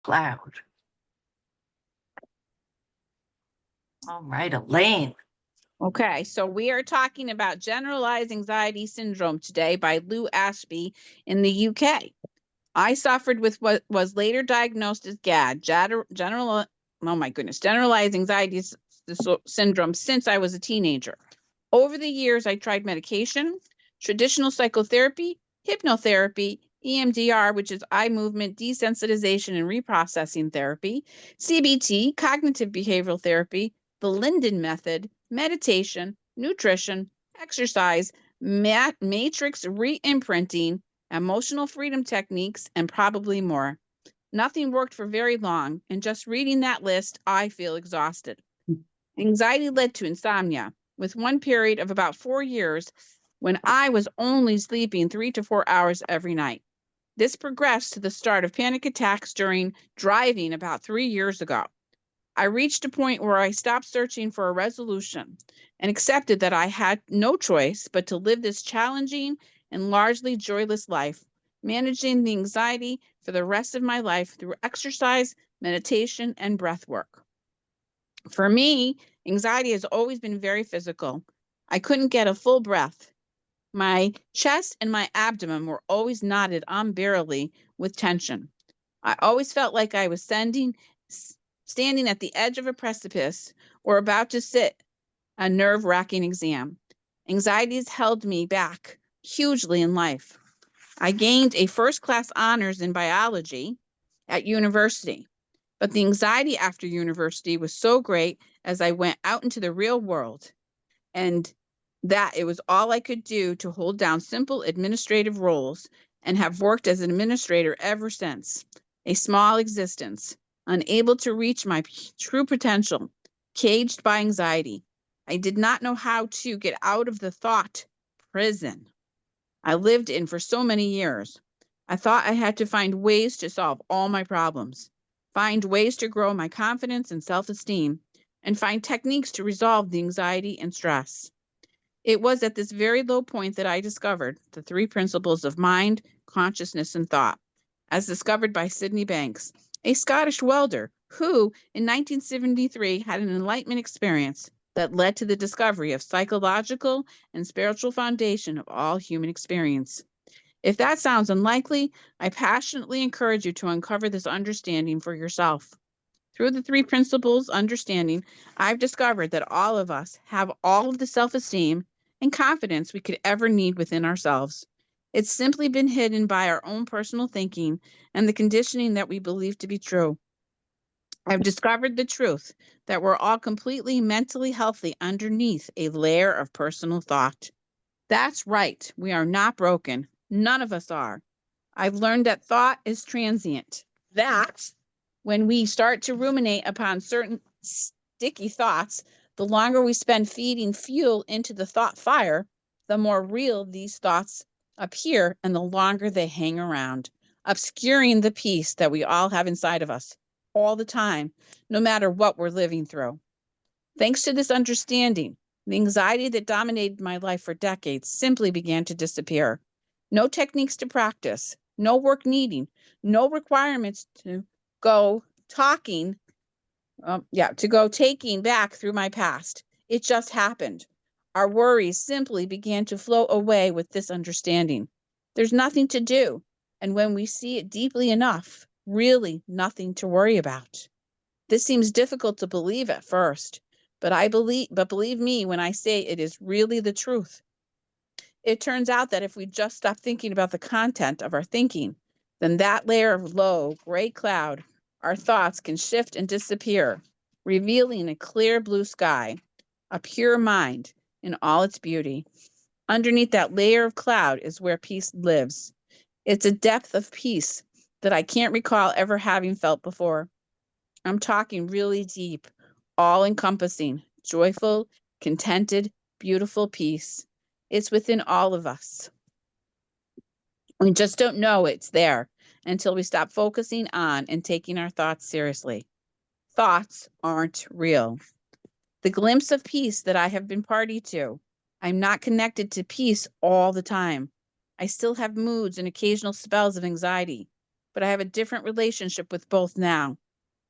cloud. All right, Elaine. Okay, so we are talking about Generalized Anxiety Syndrome today by Lou Ashby in the UK. I suffered with what was later diagnosed as GAD, Generalized Anxiety Syndrome, since I was a teenager. Over the years, I tried medication, traditional psychotherapy, hypnotherapy, EMDR, which is eye movement desensitization and reprocessing therapy, CBT, cognitive behavioral therapy, the Linden method, meditation, nutrition, exercise, matrix re-imprinting, emotional freedom techniques, and probably more. Nothing worked for very long, and just reading that list, I feel exhausted. Anxiety led to insomnia, with one period of about 4 years when I was only sleeping 3 to 4 hours every night. This progressed to the start of panic attacks during driving about 3 years ago. I reached a point where I stopped searching for a resolution and accepted that I had no choice but to live this challenging and largely joyless life, managing the anxiety for the rest of my life through exercise, meditation, and breath work. For me, anxiety has always been very physical. I couldn't get a full breath. My chest and my abdomen were always knotted unbearably with tension. I always felt like I was standing at the edge of a precipice or about to sit a nerve-wracking exam. Anxiety has held me back hugely in life. I gained a first-class honors in biology at university, but the anxiety after university was so great as I went out into the real world, and that it was all I could do to hold down simple administrative roles, and have worked as an administrator ever since. A small existence, unable to reach my true potential, caged by anxiety. I did not know how to get out of the thought prison I lived in for so many years. I thought I had to find ways to solve all my problems, find ways to grow my confidence and self-esteem, and find techniques to resolve the anxiety and stress. It was at this very low point that I discovered the 3 principles of mind, consciousness, and thought, as discovered by Sydney Banks, a Scottish welder who, in 1973, had an enlightenment experience that led to the discovery of psychological and spiritual foundation of all human experience. If that sounds unlikely, I passionately encourage you to uncover this understanding for yourself. Through the 3 principles understanding, I've discovered that all of us have all of the self-esteem and confidence we could ever need within ourselves. It's simply been hidden by our own personal thinking and the conditioning that we believe to be true. I've discovered the truth that we're all completely mentally healthy underneath a layer of personal thought. That's right, we are not broken. None of us are. I've learned that thought is transient. That when we start to ruminate upon certain sticky thoughts, the longer we spend feeding fuel into the thought fire, the more real these thoughts appear and the longer they hang around, obscuring the peace that we all have inside of us all the time, no matter what we're living through. Thanks to this understanding, the anxiety that dominated my life for decades simply began to disappear. No techniques to practice, no work needing, no requirements to go taking back through my past. It just happened. Our worries simply began to flow away with this understanding. There's nothing to do, and when we see it deeply enough, really nothing to worry about. This seems difficult to believe at first, but believe me when I say it is really the truth. It turns out that if we just stop thinking about the content of our thinking, then that layer of low gray cloud, our thoughts can shift and disappear, revealing a clear blue sky, a pure mind in all its beauty. Underneath that layer of cloud is where peace lives. It's a depth of peace that I can't recall ever having felt before. I'm talking really deep, all encompassing, joyful, contented, beautiful peace. It's within all of us. We just don't know it's there until we stop focusing on and taking our thoughts seriously. Thoughts aren't real. The glimpse of peace that I have been party to, I'm not connected to peace all the time. I still have moods and occasional spells of anxiety, but I have a different relationship with both now,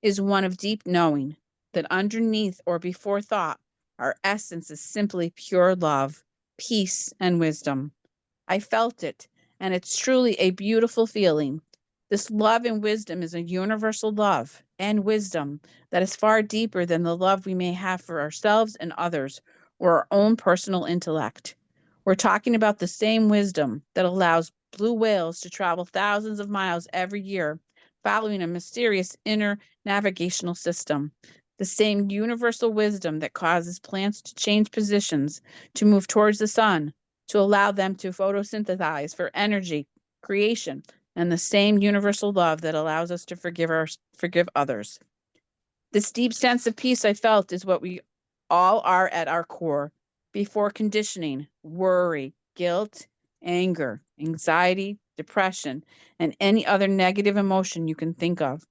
is one of deep knowing that underneath or before thought, our essence is simply pure love, peace, and wisdom. I felt it, and it's truly a beautiful feeling. This love and wisdom is a universal love and wisdom that is far deeper than the love we may have for ourselves and others or our own personal intellect. We're talking about the same wisdom that allows blue whales to travel thousands of miles every year, following a mysterious inner navigational system. The same universal wisdom that causes plants to change positions, to move towards the sun, to allow them to photosynthesize for energy creation, and the same universal love that allows us to forgive others. This deep sense of peace I felt is what we all are at our core, before conditioning, worry, guilt, anger, anxiety, depression, and any other negative emotion you can think of.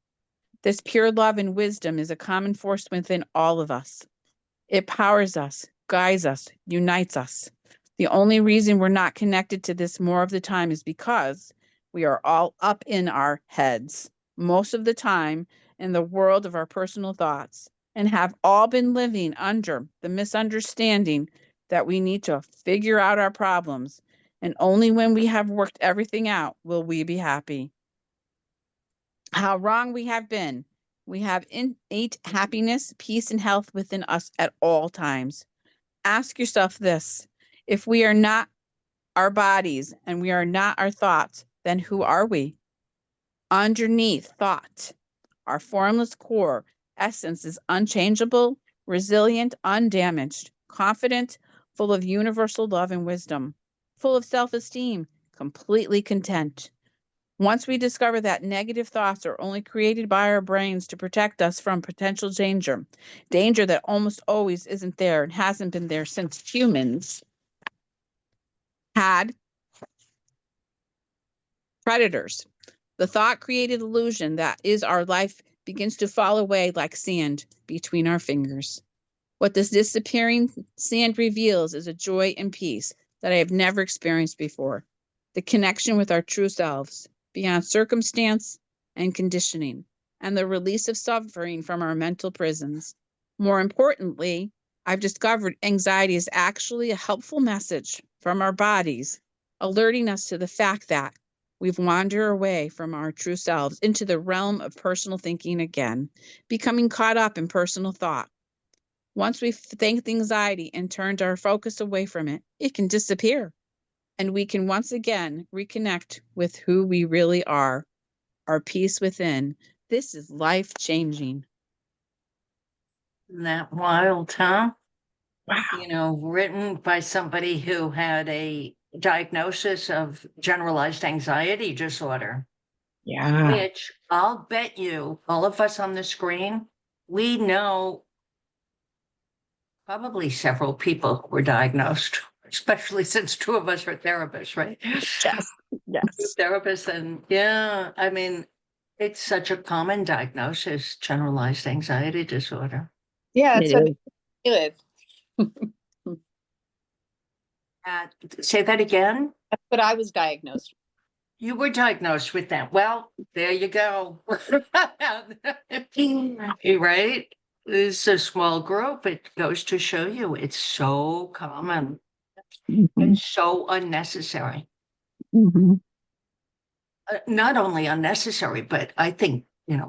This pure love and wisdom is a common force within all of us. It powers us, guides us, unites us. The only reason we're not connected to this more of the time is because we are all up in our heads, most of the time in the world of our personal thoughts, and have all been living under the misunderstanding that we need to figure out our problems. And only when we have worked everything out will we be happy. How wrong we have been. We have innate happiness, peace, and health within us at all times. Ask yourself this: if we are not our bodies and we are not our thoughts, then who are we? Underneath thought, our formless core essence is unchangeable, resilient, undamaged, confident, full of universal love and wisdom, full of self esteem, completely content. Once we discover that negative thoughts are only created by our brains to protect us from potential danger, danger that almost always isn't there and hasn't been there since humans had predators. The thought created illusion that is our life begins to fall away like sand between our fingers. What this disappearing sand reveals is a joy and peace that I have never experienced before. The connection with our true selves, beyond circumstance and conditioning, and the release of suffering from our mental prisons. More importantly, I've discovered anxiety is actually a helpful message from our bodies, alerting us to the fact that we've wandered away from our true selves into the realm of personal thinking again, becoming caught up in personal thought. Once we've thanked anxiety and turned our focus away from it, it can disappear. And we can once again reconnect with who we really are, our peace within. This is life changing. Isn't that wild, huh? Wow. Written by somebody who had a diagnosis of generalized anxiety disorder, Yeah. which I'll bet you, all of us on the screen, we know probably several people who were diagnosed, especially since two of us are therapists, right? Yes. Yes. Therapists, and yeah, I mean, it's such a common diagnosis, generalized anxiety disorder. Yeah, that's what It I live. is. Say that again. That's what I was diagnosed You were diagnosed with that. Well, there you go. Right? It's a small group. It goes to show you it's so common and Mhm. so unnecessary. Mhm. Not only unnecessary, but I think,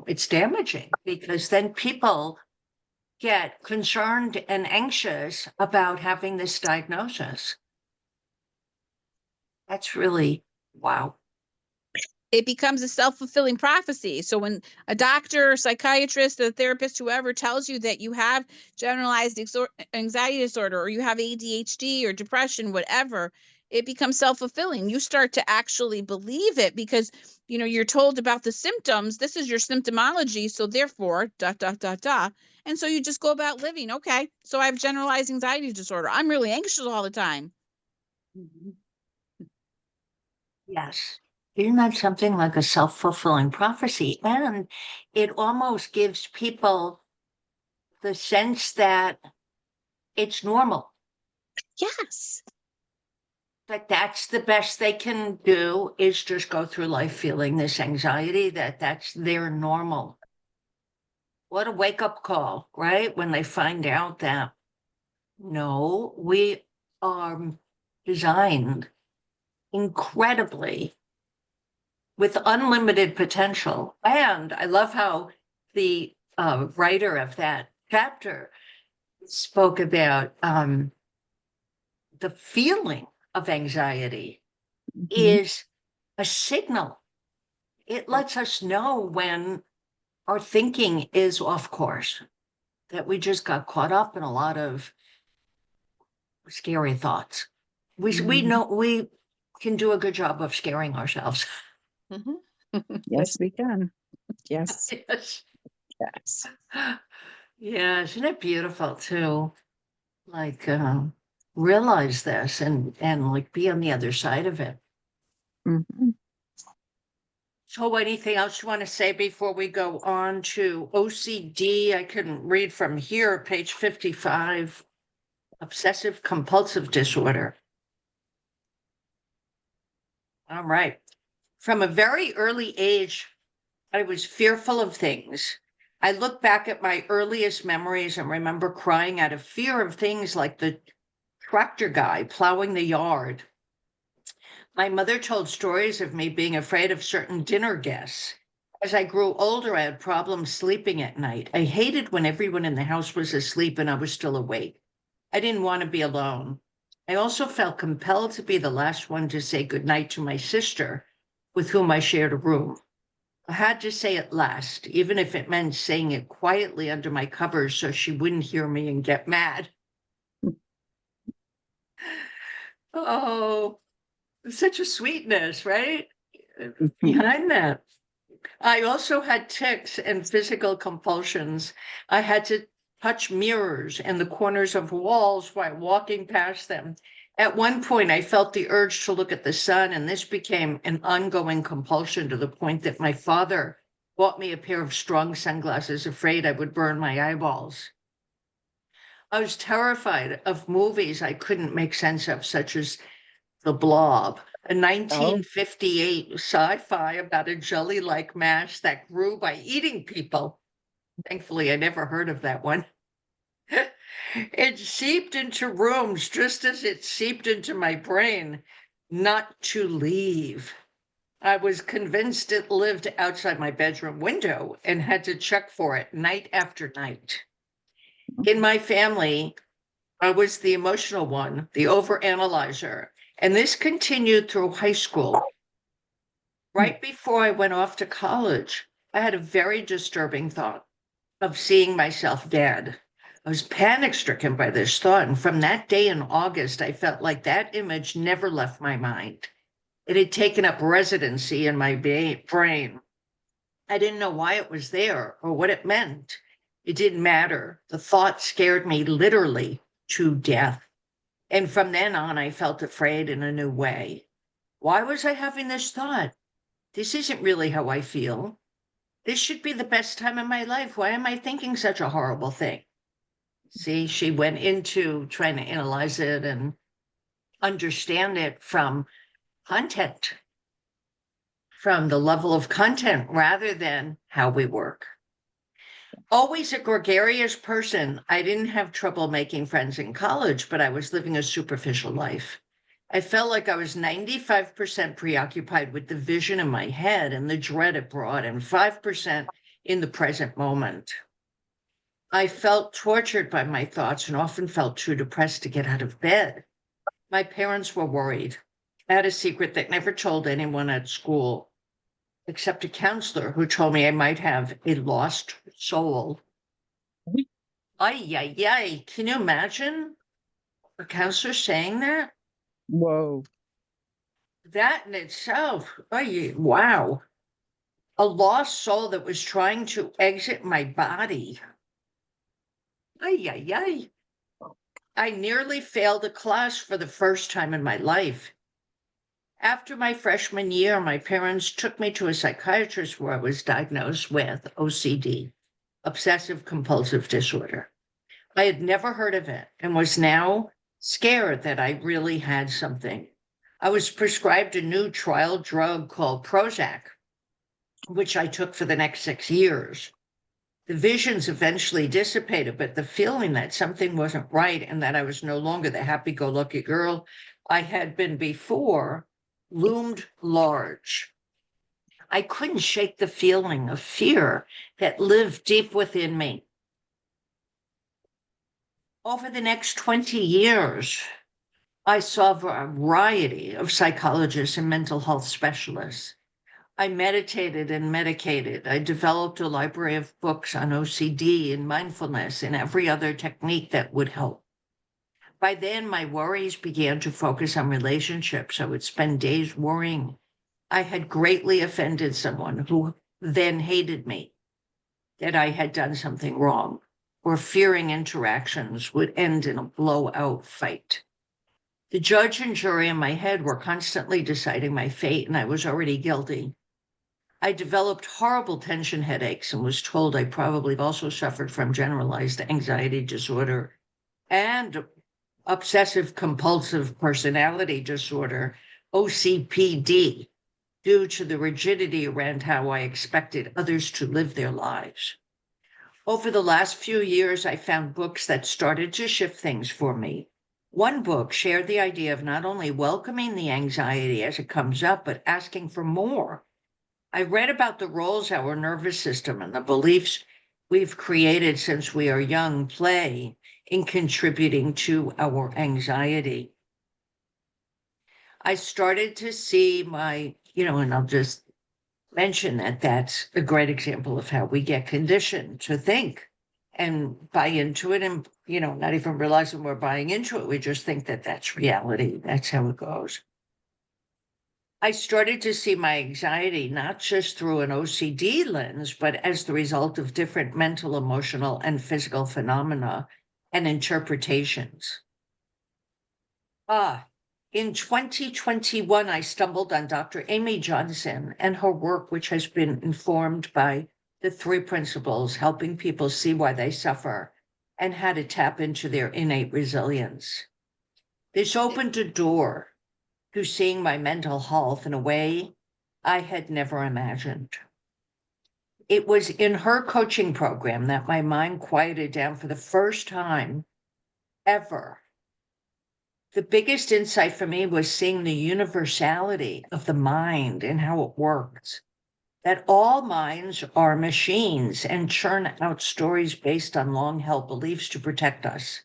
it's damaging because then people get concerned and anxious about having this diagnosis. That's really wow. It becomes a self-fulfilling prophecy. So when a doctor, psychiatrist, a therapist, whoever tells you that you have generalized anxiety disorder or you have ADHD or depression, whatever, it becomes self-fulfilling. You start to actually believe it because you're told about the symptoms. This is your symptomology, so therefore, dot dot dot dot. And so you just go about living. Okay, so I have generalized anxiety disorder. I'm really anxious all the time. Mhm. Yes. Isn't that something like a self-fulfilling prophecy? And it almost gives people the sense that it's normal. Yes. that that's the best they can do is just go through life feeling this anxiety, that that's their normal. What a wake-up call, right? When they find out that, no, we are designed incredibly with unlimited potential. And I love how the writer of that chapter spoke about the feeling of anxiety is a signal. It lets us know when our thinking is off course, that we just got caught up in a lot of scary thoughts. We know we can do a good job of scaring ourselves. Mhm. Yes, we can. Yes, Yes. yes. Yeah, isn't it beautiful too? Like realize this and like be on the other side of it. Mhm. So anything else you want to say before we go on to OCD? I couldn't read from here, page 55, obsessive compulsive disorder. All right. From a very early age, I was fearful of things. I look back at my earliest memories and remember crying out of fear of things like the tractor guy plowing the yard. My mother told stories of me being afraid of certain dinner guests. As I grew older, I had problems sleeping at night. I hated when everyone in the house was asleep and I was still awake. I didn't want to be alone. I also felt compelled to be the last one to say goodnight to my sister, with whom I shared a room. I had to say it last, even if it meant saying it quietly under my covers so she wouldn't hear me and get mad. Oh, such a sweetness, right? Behind that. I also had tics and physical compulsions. I had to touch mirrors and the corners of walls while walking past them. At one point, I felt the urge to look at the sun, and this became an ongoing compulsion to the point that my father bought me a pair of strong sunglasses, afraid I would burn my eyeballs. I was terrified of movies I couldn't make sense of, such as The Blob, a 1958 sci-fi about a jelly-like mass that grew by eating people. Thankfully, I never heard of that one. It seeped into rooms just as it seeped into my brain, not to leave. I was convinced it lived outside my bedroom window and had to check for it night after night. In my family, I was the emotional one, the overanalyzer, and this continued through high school. Right before I went off to college, I had a very disturbing thought of seeing myself dead. I was panic stricken by this thought, and from that day in August, I felt like that image never left my mind. It had taken up residency in my brain. I didn't know why it was there or what it meant. It didn't matter. The thought scared me literally to death. And from then on, I felt afraid in a new way. Why was I having this thought? This isn't really how I feel. This should be the best time of my life. Why am I thinking such a horrible thing? See, she went into trying to analyze it and understand it from content, from the level of content rather than how we work. Always a gregarious person, I didn't have trouble making friends in college, but I was living a superficial life. I felt like I was 95% preoccupied with the vision in my head and the dread it brought, and 5% in the present moment. I felt tortured by my thoughts and often felt too depressed to get out of bed. My parents were worried. I had a secret that never told anyone at school, except a counselor who told me I might have a lost soul. Ay, ay, ay. Can you imagine a counselor saying that? Whoa. That in itself, ay, wow. A lost soul that was trying to exit my body. Ay, ay, ay. I nearly failed a class for the first time in my life. After my freshman year, my parents took me to a psychiatrist where I was diagnosed with OCD, obsessive compulsive disorder. I had never heard of it and was now scared that I really had something. I was prescribed a new trial drug called Prozac, which I took for the next 6 years. The visions eventually dissipated, but the feeling that something wasn't right and that I was no longer the happy-go-lucky girl I had been before loomed large. I couldn't shake the feeling of fear that lived deep within me. Over the next 20 years, I saw a variety of psychologists and mental health specialists. I meditated and medicated. I developed a library of books on OCD and mindfulness and every other technique that would help. By then, my worries began to focus on relationships. I would spend days worrying I had greatly offended someone who then hated me, that I had done something wrong, or fearing interactions would end in a blowout fight. The judge and jury in my head were constantly deciding my fate, and I was already guilty. I developed horrible tension headaches and was told I probably also suffered from generalized anxiety disorder and obsessive compulsive personality disorder, OCPD, due to the rigidity around how I expected others to live their lives. Over the last few years, I found books that started to shift things for me. One book shared the idea of not only welcoming the anxiety as it comes up, but asking for more. I read about the roles our nervous system and the beliefs we've created since we are young play in contributing to our anxiety. I started to see and I'll just mention that that's a great example of how we get conditioned to think and buy into it and, not even realizing we're buying into it. We just think that that's reality. That's how it goes. I started to see my anxiety not just through an OCD lens, but as the result of different mental, emotional, and physical phenomena and interpretations. In 2021, I stumbled on Dr. Amy Johnson and her work, which has been informed by the 3 principles, helping people see why they suffer and how to tap into their innate resilience. This opened a door to seeing my mental health in a way I had never imagined. It was in her coaching program that my mind quieted down for the first time ever. The biggest insight for me was seeing the universality of the mind and how it works. That all minds are machines and churn out stories based on long-held beliefs to protect us.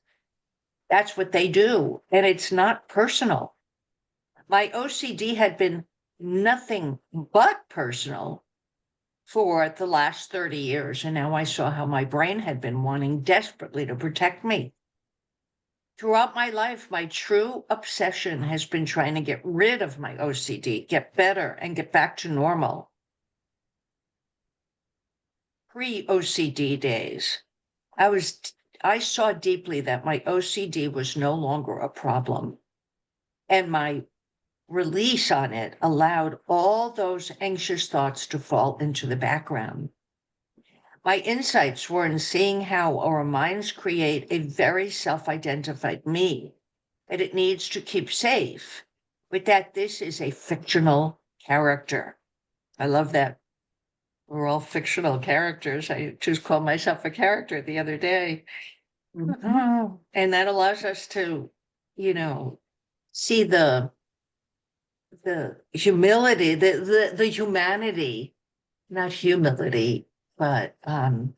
That's what they do, and it's not personal. My OCD had been nothing but personal for the last 30 years, and now I saw how my brain had been wanting desperately to protect me. Throughout my life, my true obsession has been trying to get rid of my OCD, get better, and get back to normal. Pre-OCD days, I saw deeply that my OCD was no longer a problem, and my release on it allowed all those anxious thoughts to fall into the background. My insights were in seeing how our minds create a very self-identified me that it needs to keep safe, but that this is a fictional character. I love that. We're all fictional characters. I just called myself a character the other day. Mhm. And that allows us to, see the humility, the humanity, not humility, but the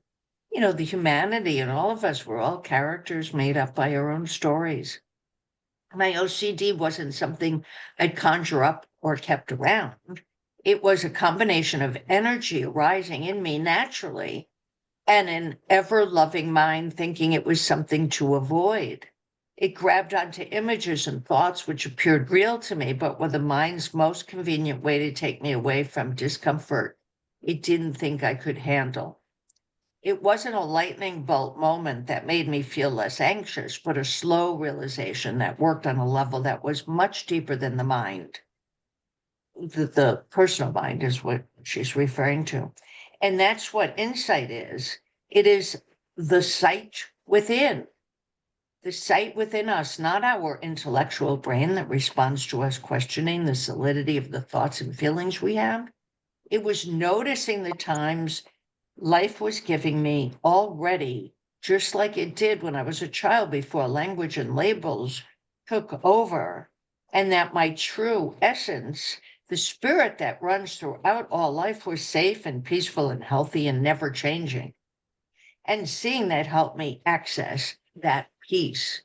humanity in all of us. We're all characters made up by our own stories. My OCD wasn't something I'd conjure up or kept around. It was a combination of energy arising in me naturally and an ever-loving mind thinking it was something to avoid. It grabbed onto images and thoughts which appeared real to me, but were the mind's most convenient way to take me away from discomfort it didn't think I could handle. It wasn't a lightning bolt moment that made me feel less anxious, but a slow realization that worked on a level that was much deeper than the mind. The personal mind is what she's referring to. And that's what insight is. It is the sight within, the sight within us, not our intellectual brain that responds to us questioning the solidity of the thoughts and feelings we have. It was noticing the times life was giving me already, just like it did when I was a child before language and labels took over, and that my true essence, the spirit that runs throughout all life, was safe and peaceful and healthy and never changing. And seeing that helped me access that peace.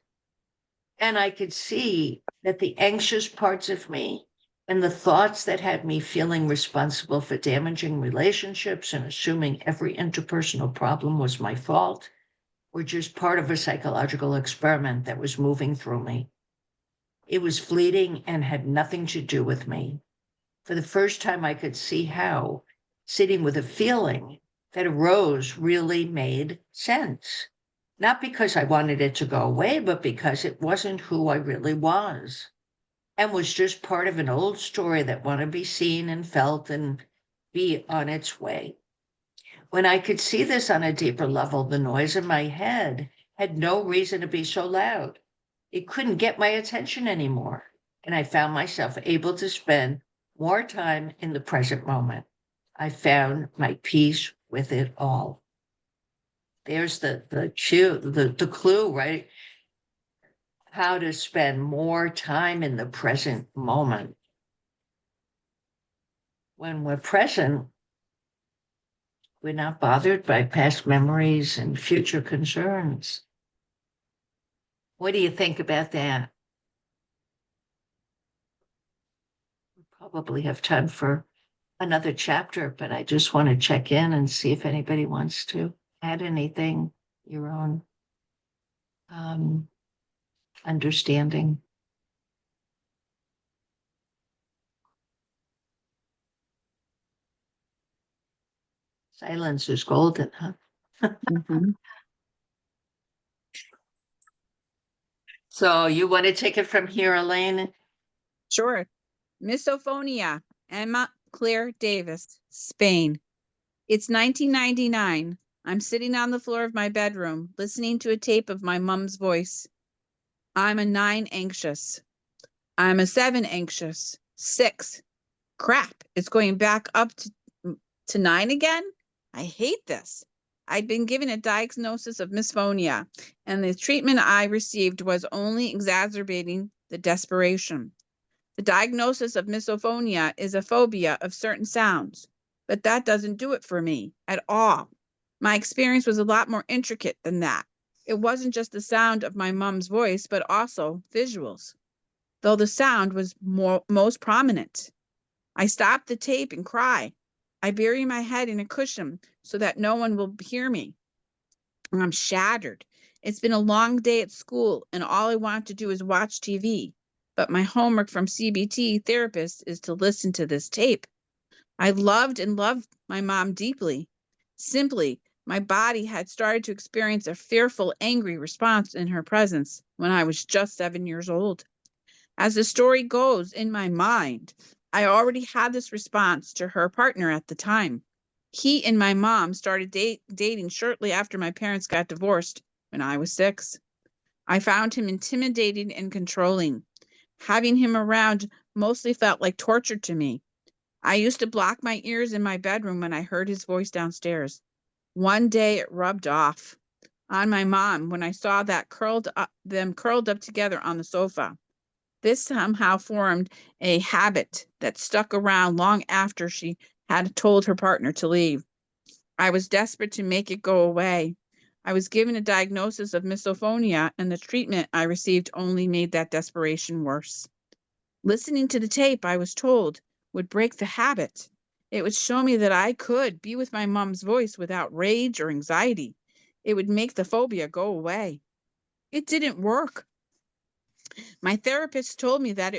And I could see that the anxious parts of me and the thoughts that had me feeling responsible for damaging relationships and assuming every interpersonal problem was my fault were just part of a psychological experiment that was moving through me. It was fleeting and had nothing to do with me. For the first time, I could see how sitting with a feeling that arose really made sense. Not because I wanted it to go away, but because it wasn't who I really was and was just part of an old story that wanted to be seen and felt and be on its way. When I could see this on a deeper level, the noise in my head had no reason to be so loud. It couldn't get my attention anymore. And I found myself able to spend more time in the present moment. I found my peace with it all. There's the clue, right? How to spend more time in the present moment. When we're present, we're not bothered by past memories and future concerns. What do you think about that? We probably have time for another chapter, but I just want to check in and see if anybody wants to add anything, your own understanding. Silence is golden, huh? Mhm. So you want to take it from here, Elaine? Sure. Misophonia, Emma Claire Davis, Spain. It's 1999. I'm sitting on the floor of my bedroom, listening to a tape of my mom's voice. I'm a 9 anxious. I'm a 7 anxious. 6. Crap, it's going back up to 9 again? I hate this. I'd been given a diagnosis of misophonia, and the treatment I received was only exacerbating the desperation. The diagnosis of misophonia is a phobia of certain sounds, but that doesn't do it for me at all. My experience was a lot more intricate than that. It wasn't just the sound of my mom's voice, but also visuals, though the sound was most prominent. I stop the tape and cry. I bury my head in a cushion so that no one will hear me. I'm shattered. It's been a long day at school, and all I want to do is watch TV. But my homework from CBT therapist is to listen to this tape. I loved my mom deeply. Simply, my body had started to experience a fearful, angry response in her presence when I was just 7 years old. As the story goes in my mind, I already had this response to her partner at the time. He and my mom started dating shortly after my parents got divorced when I was 6. I found him intimidating and controlling. Having him around mostly felt like torture to me. I used to block my ears in my bedroom when I heard his voice downstairs. One day it rubbed off on my mom when I saw them curled up together on the sofa. This somehow formed a habit that stuck around long after she had told her partner to leave. I was desperate to make it go away. I was given a diagnosis of misophonia, and the treatment I received only made that desperation worse. Listening to the tape, I was told, would break the habit. It would show me that I could be with my mom's voice without rage or anxiety. It would make the phobia go away. It didn't work. My therapist told me that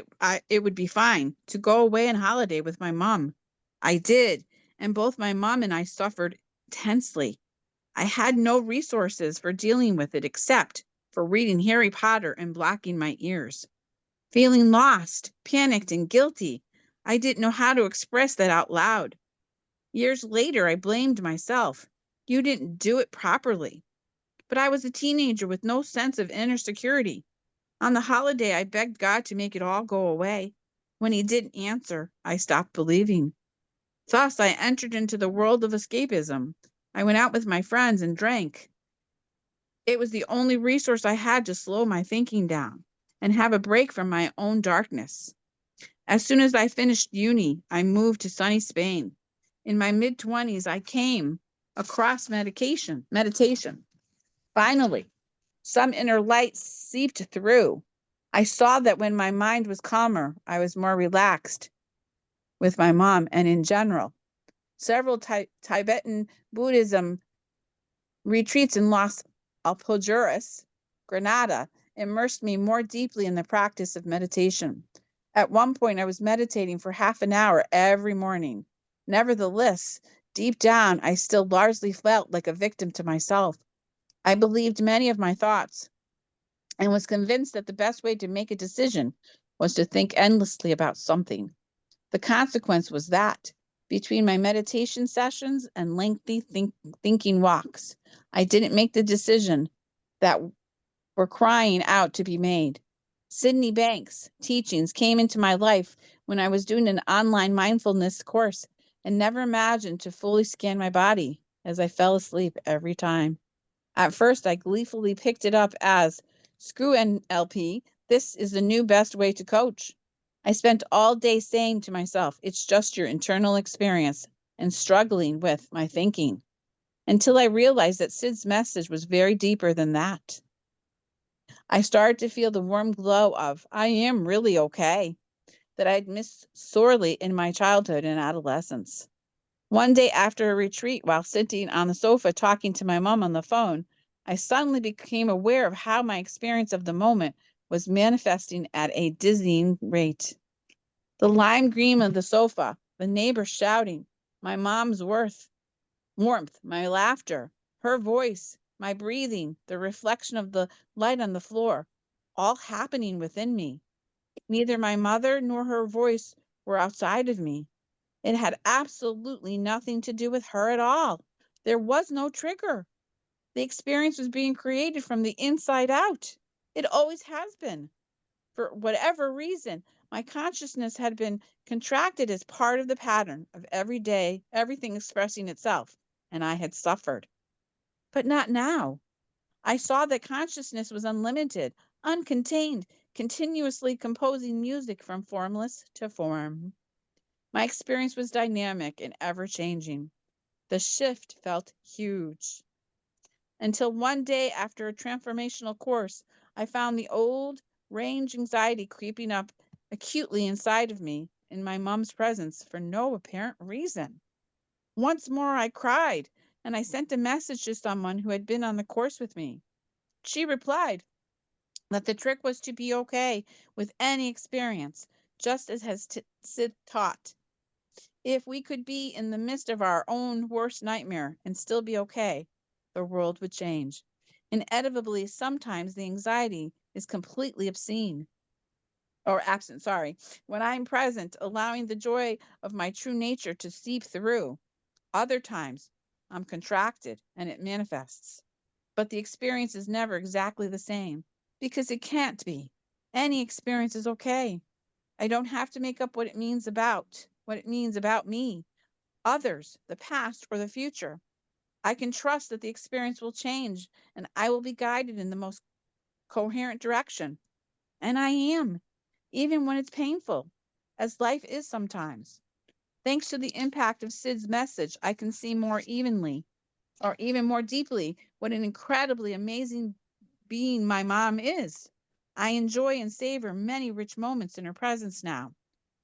it would be fine to go away on holiday with my mom. I did, and both my mom and I suffered intensely. I had no resources for dealing with it except for reading Harry Potter and blocking my ears. Feeling lost, panicked, and guilty, I didn't know how to express that out loud. Years later, I blamed myself. You didn't do it properly. But I was a teenager with no sense of inner security. On the holiday, I begged God to make it all go away. When he didn't answer, I stopped believing. Thus, I entered into the world of escapism. I went out with my friends and drank. It was the only resource I had to slow my thinking down and have a break from my own darkness. As soon as I finished uni, I moved to sunny Spain. In my mid-20s, I came across meditation. Finally, some inner light seeped through. I saw that when my mind was calmer, I was more relaxed with my mom and in general. Several Tibetan Buddhism retreats in Los Alpujarras, Granada, immersed me more deeply in the practice of meditation. At one point, I was meditating for half an hour every morning. Nevertheless, deep down, I still largely felt like a victim to myself. I believed many of my thoughts and was convinced that the best way to make a decision was to think endlessly about something. The consequence was that, between my meditation sessions and lengthy thinking walks, I didn't make the decision that were crying out to be made. Sydney Banks' teachings came into my life when I was doing an online mindfulness course and never imagined to fully scan my body as I fell asleep every time. At first, I gleefully picked it up as, screw NLP, this is the new best way to coach. I spent all day saying to myself, it's just your internal experience, and struggling with my thinking, until I realized that Sid's message was very deeper than that. I started to feel the warm glow of, I am really okay, that I'd missed sorely in my childhood and adolescence. One day after a retreat, while sitting on the sofa talking to my mom on the phone, I suddenly became aware of how my experience of the moment was manifesting at a dizzying rate. The lime green of the sofa, the neighbor shouting, my mom's warmth, my laughter, her voice, my breathing, the reflection of the light on the floor, all happening within me. Neither my mother nor her voice were outside of me. It had absolutely nothing to do with her at all. There was no trigger. The experience was being created from the inside out. It always has been. For whatever reason, my consciousness had been contracted as part of the pattern of every day, everything expressing itself, and I had suffered. But not now. I saw that consciousness was unlimited, uncontained, continuously composing music from formless to form. My experience was dynamic and ever-changing. The shift felt huge. Until one day after a transformational course, I found the old range anxiety creeping up acutely inside of me in my mom's presence for no apparent reason. Once more I cried, and I sent a message to someone who had been on the course with me. She replied that the trick was to be okay with any experience, just as has Sid taught. If we could be in the midst of our own worst nightmare and still be okay, the world would change. Inevitably, sometimes the anxiety is completely absent, sorry. When I'm present, allowing the joy of my true nature to seep through. Other times, I'm contracted and it manifests. But the experience is never exactly the same because it can't be. Any experience is okay. I don't have to make up what it means about me, others, the past, or the future. I can trust that the experience will change and I will be guided in the most coherent direction. And I am, even when it's painful, as life is sometimes. Thanks to the impact of Sid's message, I can see more evenly, or even more deeply, what an incredibly amazing being my mom is. I enjoy and savor many rich moments in her presence now.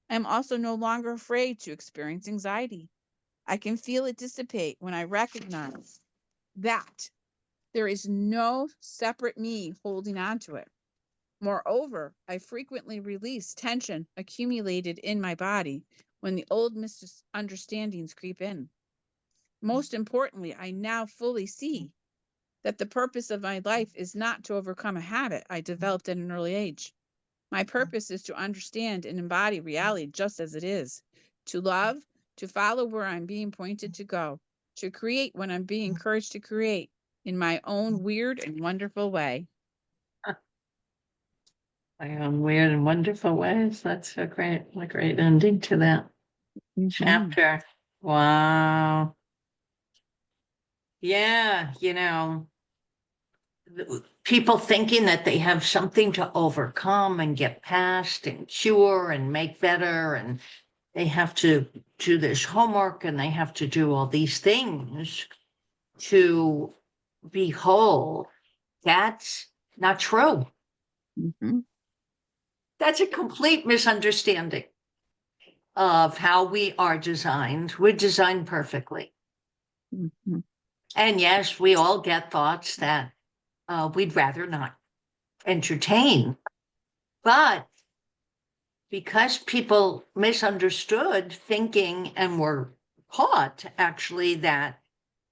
I am also no longer afraid to experience anxiety. I can feel it dissipate when I recognize that there is no separate me holding on to it. Moreover, I frequently release tension accumulated in my body when the old misunderstandings creep in. Most importantly, I now fully see that the purpose of my life is not to overcome a habit I developed at an early age. My purpose is to understand and embody reality just as it is, to love, to follow where I'm being pointed to go, to create when I'm being encouraged to create, in my own weird and wonderful way. My own weird and wonderful ways. That's a great ending to that Mhm. chapter. Wow. Yeah, people thinking that they have something to overcome and get past and cure and make better, and they have to do this homework and they have to do all these things to be whole. That's not true. Mhm. That's a complete misunderstanding of how we are designed. We're designed perfectly. Mhm. And yes, we all get thoughts that we'd rather not entertain. But because people misunderstood thinking and were taught actually that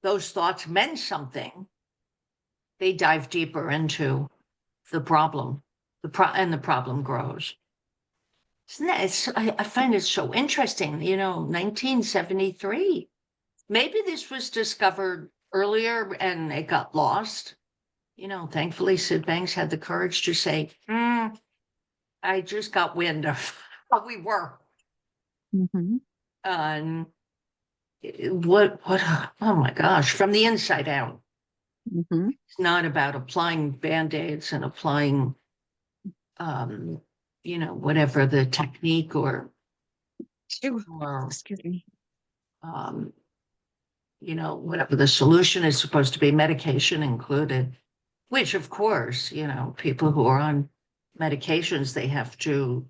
those thoughts meant something, they dive deeper into the problem, and the problem grows. Isn't that, I find it so interesting, 1973. Maybe this was discovered earlier and it got lost. Thankfully, Sid Banks had the courage to say, I just got wind of how we were. Mhm. And oh my gosh, from the inside out. Mhm. It's not about applying band-aids and applying, whatever the technique Ew. or, Excuse me. um, whatever the solution is supposed to be, medication included, which of course, people who are on medications, they have to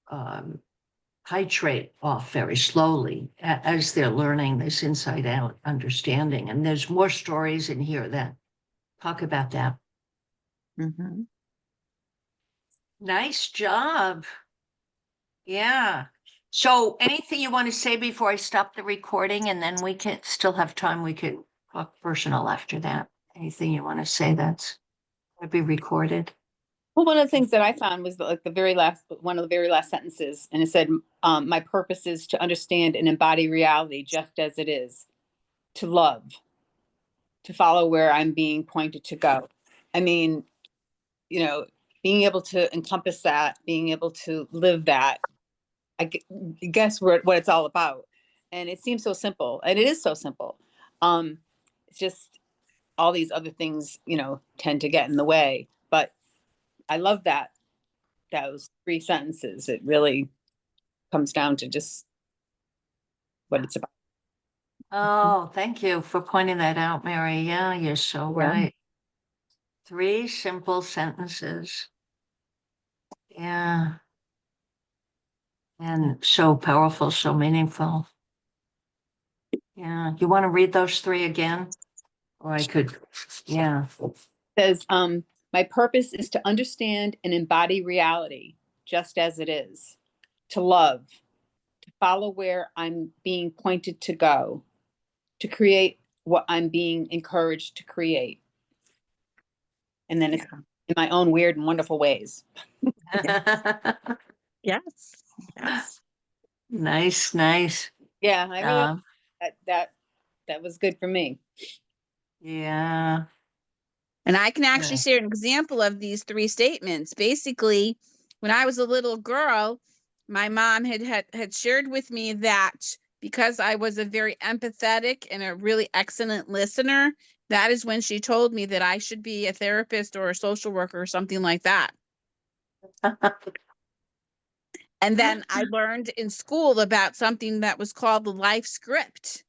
um, titrate off very slowly as they're learning this inside out understanding. And there's more stories in here that talk about that. Mhm. Nice job. Yeah. So anything you want to say before I stop the recording, and then we can still have time, we could talk personal after that. Anything you want to say that's going to be recorded? Well, one of the things that I found was like one of the very last sentences, and it said, "My purpose is to understand and embody reality just as it is, to love, to follow where I'm being pointed to go." I mean, being able to encompass that, being able to live that, guess what it's all about. And it seems so simple, and it is so simple. It's just all these other things, tend to get in the way. But I love those three sentences. It really comes down to just what it's about. Oh, thank you for pointing that out, Mary. Yeah, you're so Yeah. right. Three simple sentences. Yeah. And so powerful, so meaningful. Yeah. You want to read those three again? Or I could, yeah. It says, my purpose is to understand and embody reality just as it is, to love, to follow where I'm being pointed to go, to create what I'm being encouraged to create. And then it's in my own weird and wonderful ways. Yes. Yes. Nice, nice. Yeah, I really Um, that was good for me. yeah. And I can actually Yeah. share an example of these three statements. Basically, when I was a little girl, my mom had shared with me that because I was a very empathetic and a really excellent listener, that is when she told me that I should be a therapist or a social worker or something like that. And then I learned in school about something that was called the life script.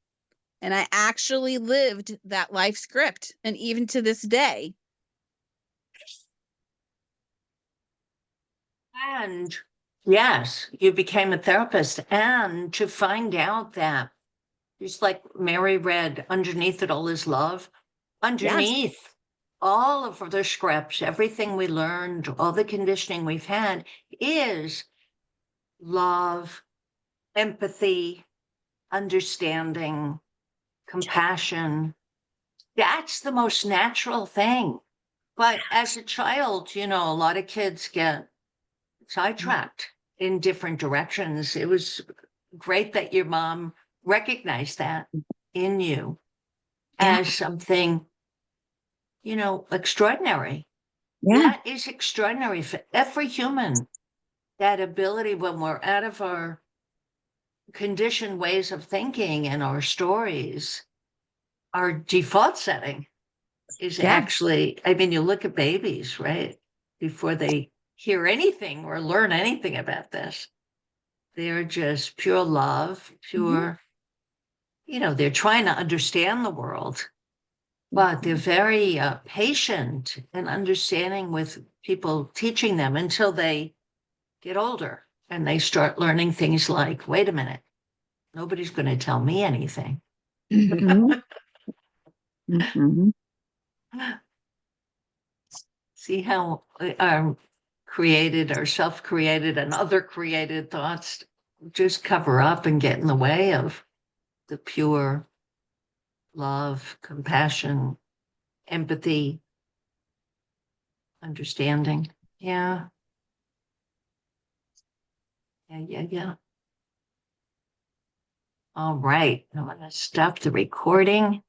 And I actually lived that life script. And even to this day, And yes, you became a therapist. And to find out that, just like Mary read, underneath it all is love, yes, underneath all of the scripts, everything we learned, all the conditioning we've had is love, empathy, understanding, compassion. That's the most natural thing. But as a child, a lot of kids get sidetracked in different directions. It was great that your mom recognized that in you yeah, as something extraordinary. Yeah. That is extraordinary for every human. That ability when we're out of our conditioned ways of thinking and our stories, our default setting is Yeah. actually, I mean, you look at babies, right? Before they hear anything or learn anything about this, they're just pure love, pure, they're trying to understand the world, but they're very patient and understanding with people teaching them until they get older and they start learning things like, wait a minute, nobody's going to tell me anything. Mhm. Mhm. See how our created or self-created and other created thoughts just cover up and get in the way of the pure love, compassion, empathy, understanding. Yeah. Yeah. All right. I'm going to stop the recording.